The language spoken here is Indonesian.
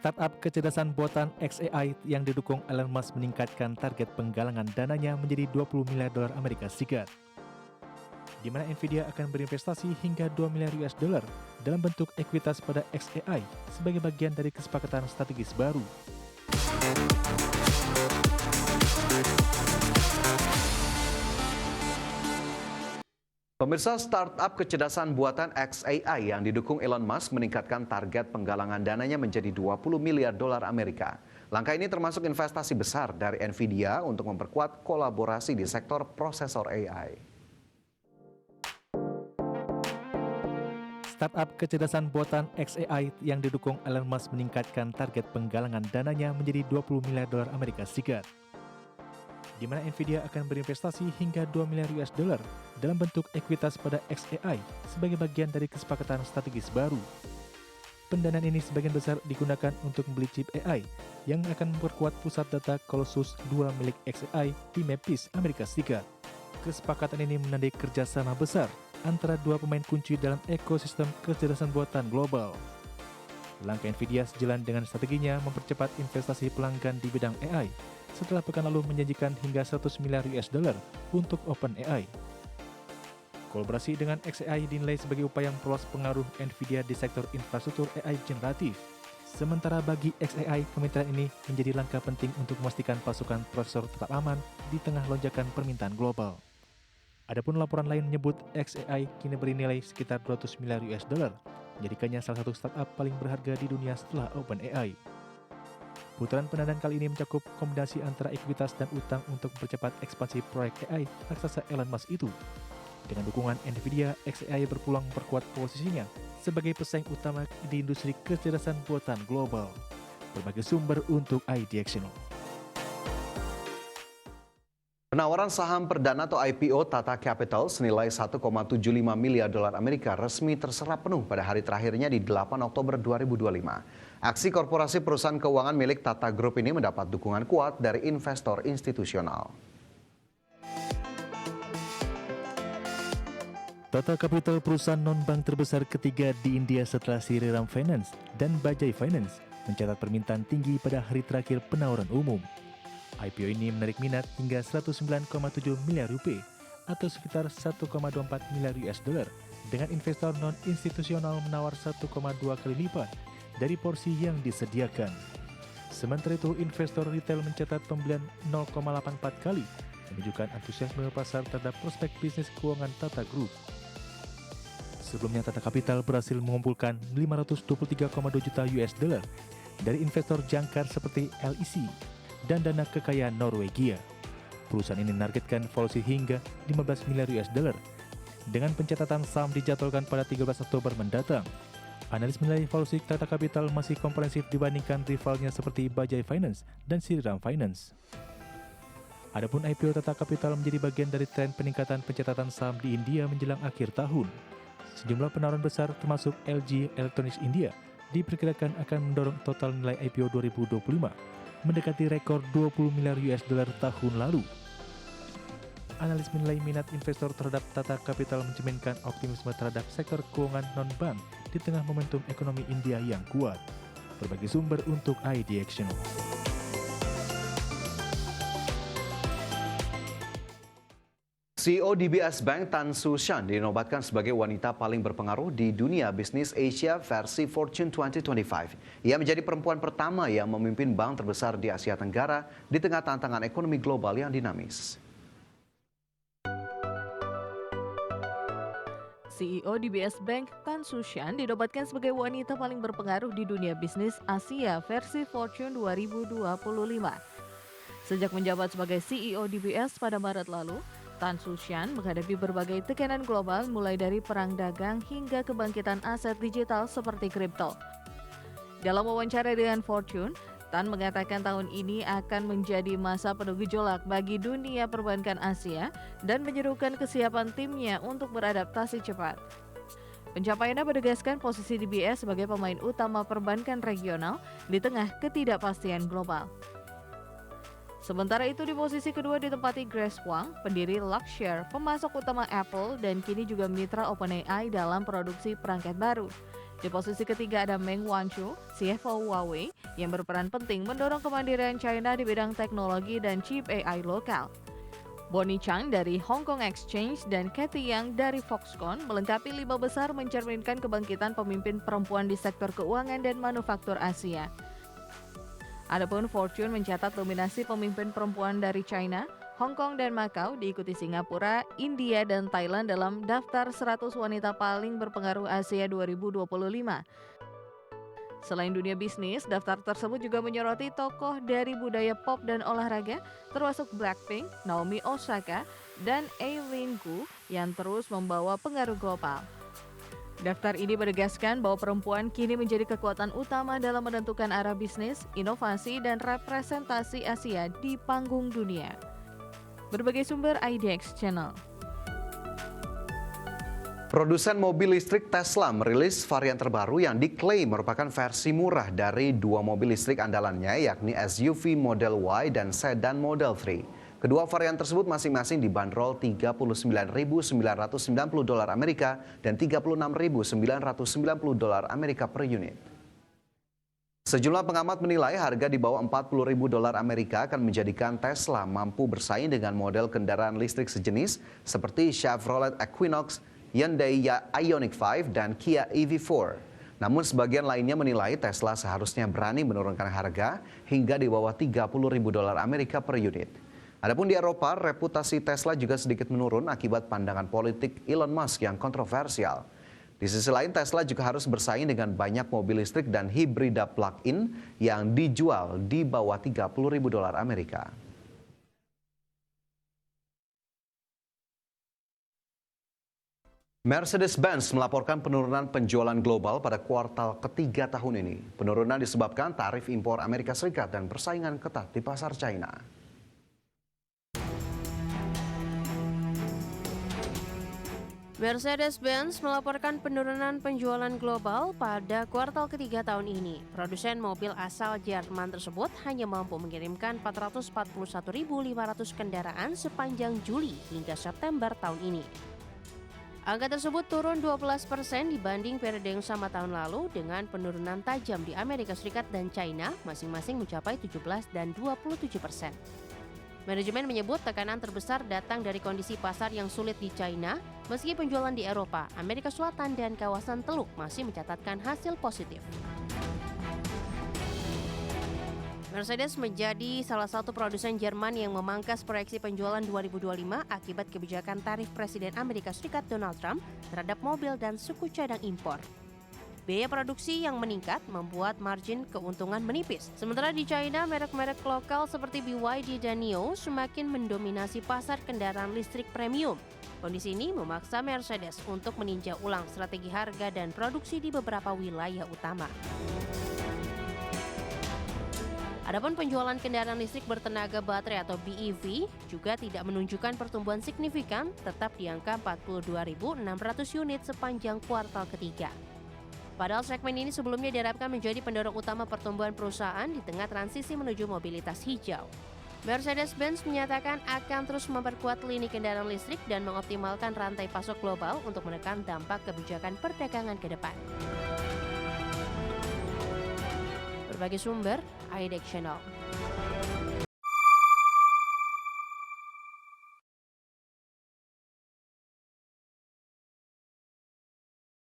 Startup kecerdasan buatan xAI yang didukung Elon Musk meningkatkan target penggalangan dananya menjadi 20 miliar dolar Amerika Serikat, di mana Nvidia akan berinvestasi hingga 2 miliar US dollar dalam bentuk ekuitas pada xAI sebagai bagian dari kesepakatan strategis baru. Pemirsa, startup kecerdasan buatan xAI yang didukung Elon Musk meningkatkan target penggalangan dananya menjadi 20 miliar dolar Amerika. Langkah ini termasuk investasi besar dari Nvidia untuk memperkuat kolaborasi di sektor prosesor AI. Startup kecerdasan buatan xAI yang didukung Elon Musk meningkatkan target penggalangan dananya menjadi 20 miliar dolar Amerika Serikat, di mana Nvidia akan berinvestasi hingga 2 miliar US dollar dalam bentuk ekuitas pada xAI sebagai bagian dari kesepakatan strategis baru. Pendanaan ini sebagian besar digunakan untuk membeli chip AI yang akan memperkuat pusat data Colossus 2 milik xAI di Memphis, Amerika Serikat. Kesepakatan ini menandai kerjasama besar antara dua pemain kunci dalam ekosistem kecerdasan buatan global. Langkah Nvidia sejalan dengan strateginya mempercepat investasi pelanggan di bidang AI setelah pekan lalu menjanjikan hingga 100 miliar US dollar untuk OpenAI. Kolaborasi dengan xAI dinilai sebagai upaya memperluas pengaruh Nvidia di sektor infrastruktur AI generatif. Sementara bagi xAI, kemitraan ini menjadi langkah penting untuk memastikan pasokan prosesor tetap aman di tengah lonjakan permintaan global. Adapun laporan lain menyebut xAI kini bernilai sekitar 200 miliar US dollar, menjadikannya salah satu startup paling berharga di dunia setelah OpenAI. Putaran pendanaan kali ini mencakup kombinasi antara ekuitas dan utang untuk mempercepat ekspansi proyek AI raksasa Elon Musk itu. Dengan dukungan Nvidia, xAI berpeluang memperkuat posisinya sebagai pesaing utama di industri kecerdasan buatan global. Berbagai sumber untuk iDXNO. Penawaran saham perdana atau IPO Tata Capital senilai 1,75 miliar dolar Amerika resmi terserap penuh pada hari terakhirnya di 8 Oktober 2025. Aksi korporasi perusahaan keuangan milik Tata Group ini mendapat dukungan kuat dari investor institusional. Tata Capital, perusahaan non-bank terbesar ketiga di India setelah Shriram Finance dan Bajaj Finance, mencatat permintaan tinggi pada hari terakhir penawaran umum. IPO ini menarik minat hingga 109,7 miliar rupiah atau sekitar 1,24 miliar US dollar dengan investor non-institusional menawar 1,2 kali lipat dari porsi yang disediakan. Sementara itu, investor retail mencatat pembelian 0,84 kali, menunjukkan antusiasme pasar terhadap prospek bisnis keuangan Tata Group. Sebelumnya, Tata Capital berhasil mengumpulkan 523,2 juta US dollar dari investor jangkar seperti LIC dan dana kekayaan Norwegia. Perusahaan ini menargetkan valuasi hingga 15 miliar US dollar dengan pencatatan saham dijadwalkan pada 13 Oktober mendatang. Analis menilai valuasi Tata Capital masih komprehensif dibandingkan rivalnya seperti Bajaj Finance dan Shriram Finance. Adapun IPO Tata Capital menjadi bagian dari tren peningkatan pencatatan saham di India menjelang akhir tahun. Sejumlah penawaran besar termasuk LG Electronics India diperkirakan akan mendorong total nilai IPO 2025 mendekati rekor 20 miliar US dollar tahun lalu. Analis menilai minat investor terhadap Tata Capital mencerminkan optimisme terhadap sektor keuangan non-bank di tengah momentum ekonomi India yang kuat. Berbagai sumber untuk iDXNO. CEO DBS Bank Tan Su Shan dinobatkan sebagai wanita paling berpengaruh di dunia bisnis Asia versi Fortune 2025. Ia menjadi perempuan pertama yang memimpin bank terbesar di Asia Tenggara di tengah tantangan ekonomi global yang dinamis. CEO DBS Bank Tan Su Shan dinobatkan sebagai wanita paling berpengaruh di dunia bisnis Asia versi Fortune 2025. Sejak menjabat sebagai CEO DBS pada Maret lalu, Tan Su Shan menghadapi berbagai tekanan global mulai dari perang dagang hingga kebangkitan aset digital seperti kripto. Dalam wawancara dengan Fortune, Tan mengatakan tahun ini akan menjadi masa penuh gejolak bagi dunia perbankan Asia dan menyerukan kesiapan timnya untuk beradaptasi cepat. Pencapaiannya menegaskan posisi DBS sebagai pemain utama perbankan regional di tengah ketidakpastian global. Sementara itu, di posisi kedua ditempati Grace Wang, pendiri Luxshare, pemasok utama Apple dan kini juga mitra OpenAI dalam produksi perangkat baru. Di posisi ketiga ada Meng Wanzhou, CFO Huawei, yang berperan penting mendorong kemandirian China di bidang teknologi dan chip AI lokal. Bonnie Chang dari Hong Kong Exchange dan Cathy Yang dari Foxconn melengkapi 5 besar mencerminkan kebangkitan pemimpin perempuan di sektor keuangan dan manufaktur Asia. Adapun Fortune mencatat dominasi pemimpin perempuan dari China, Hong Kong dan Macau diikuti Singapura, India dan Thailand dalam daftar 100 wanita paling berpengaruh Asia 2025. Selain dunia bisnis, daftar tersebut juga menyoroti tokoh dari budaya pop dan olahraga, termasuk Blackpink, Naomi Osaka, dan Eileen Gu yang terus membawa pengaruh global. Daftar ini menegaskan bahwa perempuan kini menjadi kekuatan utama dalam menentukan arah bisnis, inovasi, dan representasi Asia di panggung dunia. Berbagai sumber IDX Channel. Produsen mobil listrik Tesla merilis varian terbaru yang diklaim merupakan versi murah dari 2 mobil listrik andalannya, yakni SUV Model Y dan sedan Model 3. Kedua varian tersebut masing-masing dibanderol $39.990 Amerika dan $36.990 Amerika per unit. Sejumlah pengamat menilai harga di bawah $40.000 Amerika akan menjadikan Tesla mampu bersaing dengan model kendaraan listrik sejenis seperti Chevrolet Equinox, Hyundai Ioniq 5, dan Kia EV4. Namun sebagian lainnya menilai Tesla seharusnya berani menurunkan harga hingga di bawah $30.000 Amerika per unit. Adapun di Eropa, reputasi Tesla juga sedikit menurun akibat pandangan politik Elon Musk yang kontroversial. Di sisi lain, Tesla juga harus bersaing dengan banyak mobil listrik dan hibrida plug-in yang dijual di bawah $30.000 Amerika. Mercedes-Benz melaporkan penurunan penjualan global pada kuartal ketiga tahun ini. Penurunan disebabkan tarif impor Amerika Serikat dan persaingan ketat di pasar China. Mercedes-Benz melaporkan penurunan penjualan global pada kuartal ketiga tahun ini. Produsen mobil asal Jerman tersebut hanya mampu mengirimkan 441.500 kendaraan sepanjang Juli hingga September tahun ini. Angka tersebut turun 12% dibanding periode yang sama tahun lalu dengan penurunan tajam di Amerika Serikat dan China masing-masing mencapai 17 dan 27%. Manajemen menyebut tekanan terbesar datang dari kondisi pasar yang sulit di China, meski penjualan di Eropa, Amerika Selatan, dan kawasan Teluk masih mencatatkan hasil positif. Mercedes menjadi salah satu produsen Jerman yang memangkas proyeksi penjualan 2025 akibat kebijakan tarif Presiden Amerika Serikat Donald Trump terhadap mobil dan suku cadang impor. Biaya produksi yang meningkat membuat margin keuntungan menipis. Sementara di China, merek-merek lokal seperti BYD dan NIO semakin mendominasi pasar kendaraan listrik premium. Kondisi ini memaksa Mercedes untuk meninjau ulang strategi harga dan produksi di beberapa wilayah utama. Adapun penjualan kendaraan listrik bertenaga baterai atau BEV juga tidak menunjukkan pertumbuhan signifikan, tetap di angka 42.600 unit sepanjang kuartal ketiga. Padahal segmen ini sebelumnya diharapkan menjadi pendorong utama pertumbuhan perusahaan di tengah transisi menuju mobilitas hijau. Mercedes-Benz menyatakan akan terus memperkuat lini kendaraan listrik dan mengoptimalkan rantai pasok global untuk menekan dampak kebijakan perdagangan ke depan. Berbagai sumber, IDX Channel.